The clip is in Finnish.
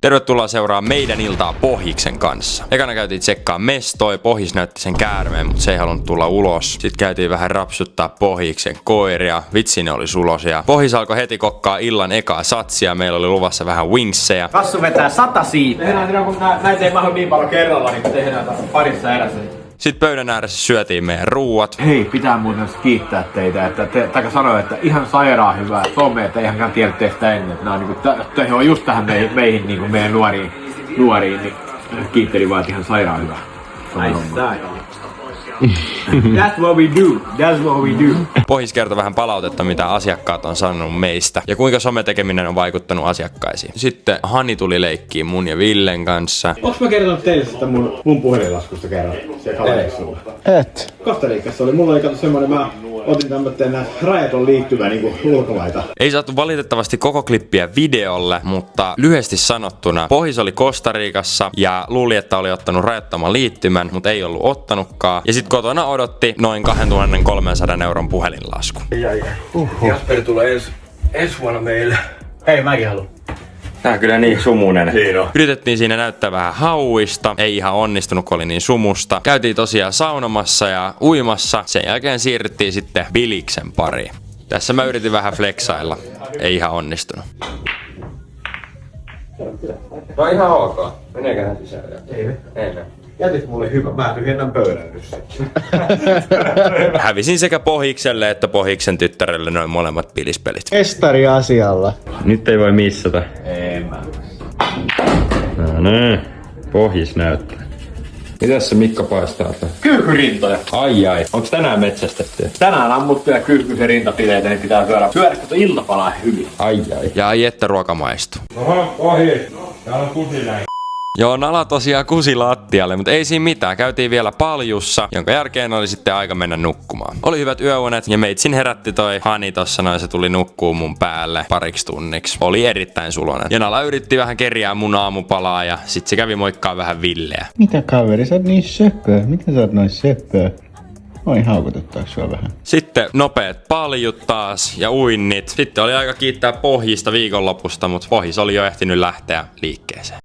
Tervetuloa seuraa meidän iltaa Pohjiksen kanssa. Ekana käytiin tsekkaa mestoi, Pohjis näytti sen käärmeen, mutta se ei halunnut tulla ulos. Sitten käytiin vähän rapsuttaa Pohjiksen koiria, vitsi ne oli sulosia. Pohjis alkoi heti kokkaa illan ekaa satsia, meillä oli luvassa vähän wingsejä. Kassu vetää 100 siipeä. Näitä ei mahdu niin paljon kerralla, niin tehdään parissa erässä. Sitten pöydän ääressä syötiin meidän ruuat. Hei, pitää muuten kiittää teitä, että te sanoa, että ihan sairaan hyvää somea, että ihan tiedä teistä ennen. Nämä on, niinku, on just tähän meihin niinku meidän nuoriin, niin kiitteli vaan, että ihan sairaan hyvää. That's what we do. That's what we do. Pohjis kertoi vähän palautetta, mitä asiakkaat on sanonut meistä ja kuinka sometekeminen on vaikuttanut asiakkaisiin. Sitten Hani tuli leikkiin mun ja Villen kanssa. Onks mä kertonut teille sitä mun puhelinlaskusta kerran? Se kalekssulla. Et. Kostariikassa oli. Mulla oli kato semmonen, mä otin tämmöten rajaton liittyvä niinku ulkomaita. Ei saatu valitettavasti koko klippiä videolle, mutta lyhyesti sanottuna Pohjis oli Kostariikassa ja luuli, että oli ottanut rajattoman liittymän, mutta ei ollut ottanutkaan. Ja sit kotona odotti noin 2300 euron puhelinlasku. Jasper tulee ensi vuonna meille. Hei, mäkin haluan. Tää on kyllä niin sumunen. Niin on. Yritettiin siinä näyttää vähän hauista, ei ihan onnistunut, kun oli niin sumusta. Käytiin tosiaan saunomassa ja uimassa, sen jälkeen siirryttiin sitten biliksen pariin. Tässä mä yritin vähän flexailla, ei ihan onnistunut. No ihan ok, meneeköhän sisällä? Ei. Jätit mulle hyvä, mä tyhjennän pöydän nyt. Hävisin sekä Pohjikselle että Pohjiksen tyttärelle noin molemmat bilispelit. Estari asialla. Nyt ei voi missata. Ei mä. No niin, Pohjis näyttää. Mitäs se Mikko paistaa? Kyyhkyrintoja. Ai, onks tänään metsästetty? Tänään ammuttuja kyyhkyisen rintapileitä, niin pitää syödä kato iltapalaa hyvin. Ai. Ja ai että ruoka maistuu. Oho, Pohjis. Täällä on kusiläin. Joo, Nala tosiaan kusi lattialle, mutta ei siinä mitään. Käytiin vielä paljussa, jonka jälkeen oli sitten aika mennä nukkumaan. Oli hyvät yöunet ja meitsin herätti toi Hani tossa noin, se tuli nukkuu mun päälle pariksi tunniksi. Oli erittäin sulonen. Ja Nala yritti vähän kerjää mun aamupalaa ja sit se kävi moikkaa vähän Villeä. Mitä kaveri, sä oot niin söpö? Miten sä oot noin söpö? Oi, haukotuttaako sua vähän? Sitten nopeet paljut taas ja uinnit. Sitten oli aika kiittää Pohjista viikonlopusta, mutta Pohjis oli jo ehtinyt lähteä liikkeeseen.